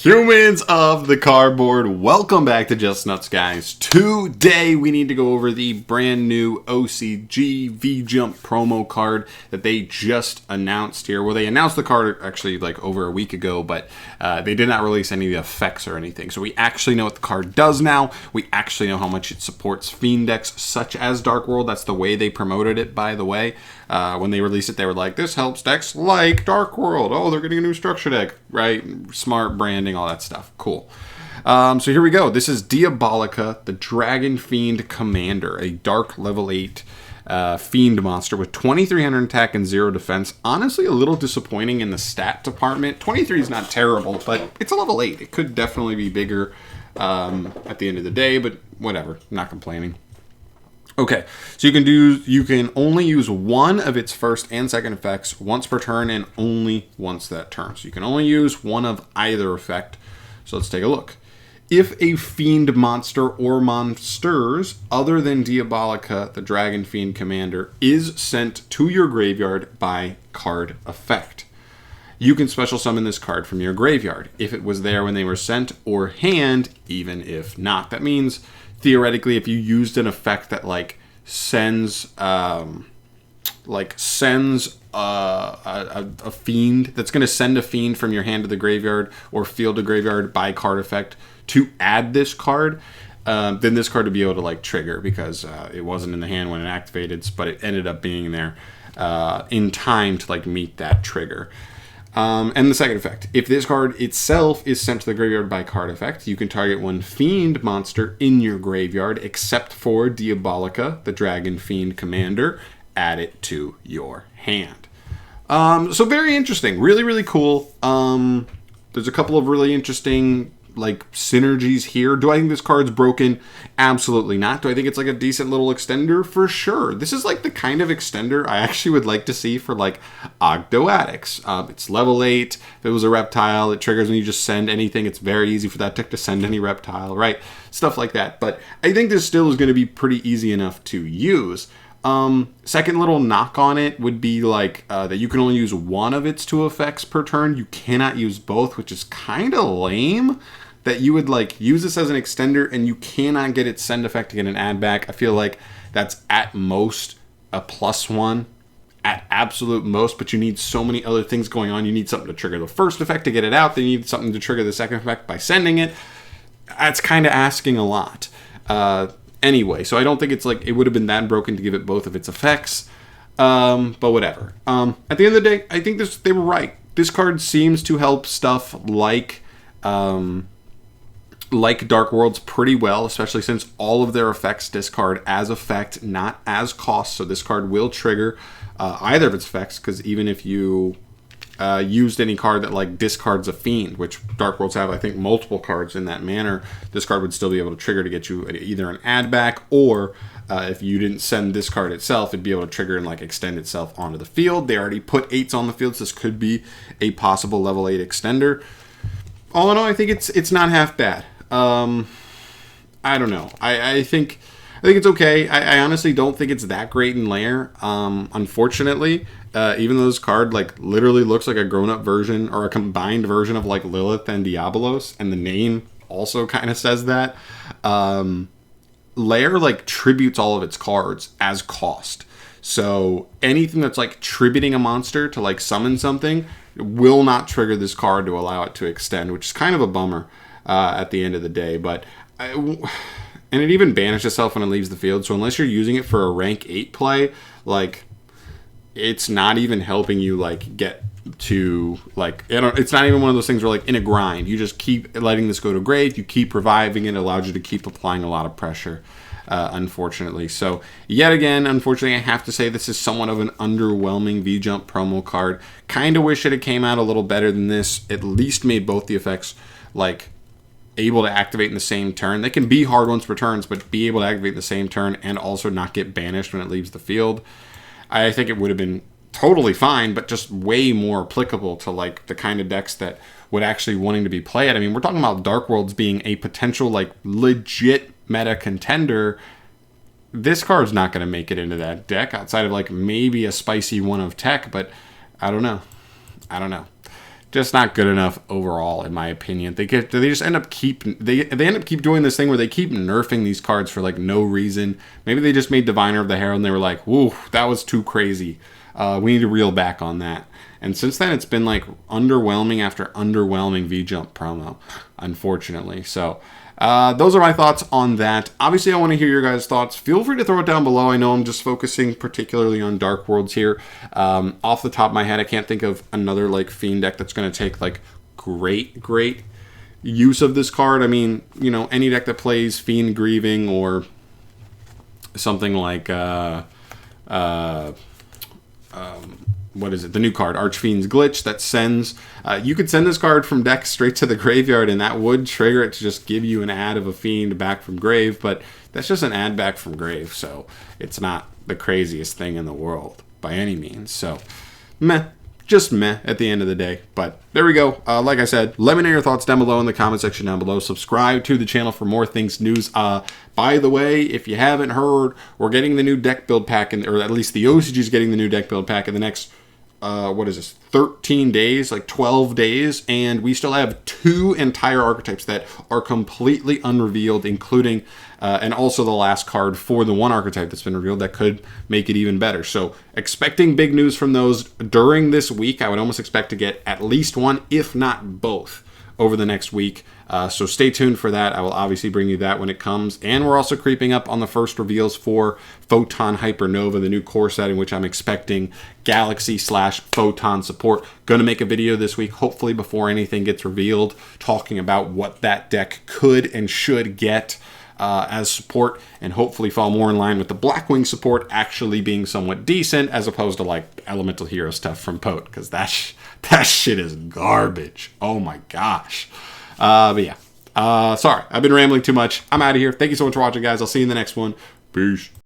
Humans of the cardboard, welcome back to Just Nuts, guys. Today we need to go over the brand new OCG V-Jump promo card that they just announced here. Well, they announced the card actually like over a week ago, but they did not release any of the effects or anything. So we actually know what the card does now. We actually know how much it supports Fiend decks such as Dark World. That's the way they promoted it, by the way. When they released it, they were like, this helps decks like Dark World. Oh, they're getting a new structure deck, right? Smart branding, all that stuff. Cool. So here we go. This is Diabolica, the Dragon Fiend Commander, a dark level 8 Fiend monster with 2300 attack and 0 defense. Honestly, a little disappointing in the stat department. 23 is not terrible, but it's a level 8. It could definitely be bigger at the end of the day, but whatever. Not complaining. Okay, so you can only use one of its first and second effects once per turn and only once that turn. So you can only use one of either effect. So let's take a look. If a Fiend monster or monsters other than Diabolica, the Dragon Fiend Commander, is sent to your graveyard by card effect, you can special summon this card from your graveyard if it was there when they were sent, or hand, even if not. That means theoretically, if you used an effect that sends a fiend, that's going to send a fiend from your hand to the graveyard or field to graveyard by card effect to add this card, then this card would be able to trigger because it wasn't in the hand when it activated, but it ended up being there in time to meet that trigger. And the second effect, if this card itself is sent to the graveyard by card effect, you can target one Fiend monster in your graveyard, except for Diabolica, the Dragon Fiend Commander. Add it to your hand. So very interesting. Really, really cool. There's a couple of really interesting synergies here. Do I think this card's broken? Absolutely not. Do I think it's a decent little extender? For sure. This is the kind of extender I actually would like to see for Ogdoadics. It's level 8. If it was a reptile, it triggers when you just send anything. It's very easy for that deck to send any reptile, right? Stuff like that. But I think this still is going to be pretty easy enough to use. Second little knock on it would be that you can only use one of its 2 effects per turn. You cannot use both, which is kind of lame. That you would use this as an extender and you cannot get its send effect to get an add back. I feel like that's at most a +1 at absolute most, but you need so many other things going on. You need something to trigger the first effect to get it out. Then you need something to trigger the second effect by sending it. That's kind of asking a lot. Anyway, so I don't think it's it would have been that broken to give it both of its effects. But whatever. At the end of the day, I think they were right. This card seems to help stuff like Dark Worlds pretty well, especially since all of their effects discard as effect, not as cost. So this card will trigger either of its effects, because even if you used any card that discards a Fiend, which Dark Worlds have, I think, multiple cards in that manner, this card would still be able to trigger to get you either an add back, or if you didn't send this card itself, it'd be able to trigger and extend itself onto the field. They already put 8s on the field, so this could be a possible level 8 extender. All in all, I think it's not half bad. I don't know. I think it's okay. I honestly don't think it's that great in Lair. Unfortunately, even though this card literally looks like a grown-up version or a combined version of Lilith and Diabolos, and the name also kind of says that. Lair tributes all of its cards as cost. So anything that's tributing a monster to summon something will not trigger this card to allow it to extend, which is kind of a bummer at the end of the day. But and it even banishes itself when it leaves the field. So unless you're using it for a rank 8 play, it's not even helping you get to it's not even one of those things where in a grind you just keep letting this go to grave, you keep reviving it, allows you to keep applying a lot of pressure, unfortunately. So yet again, unfortunately, I have to say this is somewhat of an underwhelming V-Jump promo card. Kind of wish it had came out a little better than this. At least made both the effects able to activate in the same turn. They can be hard ones per turns, but be able to activate in the same turn and also not get banished when it leaves the field. I think it would have been totally fine, but just way more applicable to the kind of decks that would actually wanting to be played. I mean, we're talking about Dark Worlds being a potential legit meta contender. This card's not going to make it into that deck outside of maybe a spicy one of tech, but I don't know. just not good enough overall, in my opinion. They just end up they end up keep doing this thing where they keep nerfing these cards for like no reason. Maybe they just made Diviner of the Herald and they were like, "Whoa, that was too crazy. We need to reel back on that." And since then, it's been like underwhelming after underwhelming V-Jump promo, unfortunately. So those are my thoughts on that. Obviously, I want to hear your guys' thoughts. Feel free to throw it down below. I know I'm just focusing particularly on Dark Worlds here. Off the top of my head, I can't think of another like Fiend deck that's going to take like great use of this card. I mean, you know, any deck that plays Fiend Grieving or something like what is it? The new card, Archfiend's Glitch, that sends... you could send this card from deck straight to the graveyard, and that would trigger it to just give you an ad of a Fiend back from grave, but that's just an ad back from grave, so it's not the craziest thing in the world by any means. So, meh. Just meh at the end of the day. But there we go. Like I said, let me know your thoughts down below in the comment section down below. Subscribe to the channel for more things news. By the way, if you haven't heard, we're getting the new deck build pack, or at least the OCG is getting the new deck build pack in the next... what is this, 13 days, like 12 days, and we still have 2 entire archetypes that are completely unrevealed, including, and also the last card for the one archetype that's been revealed that could make it even better. So expecting big news from those during this week. I would almost expect to get at least one, if not both, over the next week. So stay tuned for that. I will obviously bring you that when it comes. And we're also creeping up on the first reveals for Photon Hypernova, the new core set in which I'm expecting Galaxy/Photon support. Going to make a video this week, hopefully before anything gets revealed, talking about what that deck could and should get as support, and hopefully fall more in line with the Blackwing support actually being somewhat decent, as opposed to like Elemental Hero stuff from Pote, because that shit is garbage. Oh my gosh. But yeah, sorry, I've been rambling too much. I'm out of here. Thank you so much for watching, guys. I'll see you in the next one. Peace.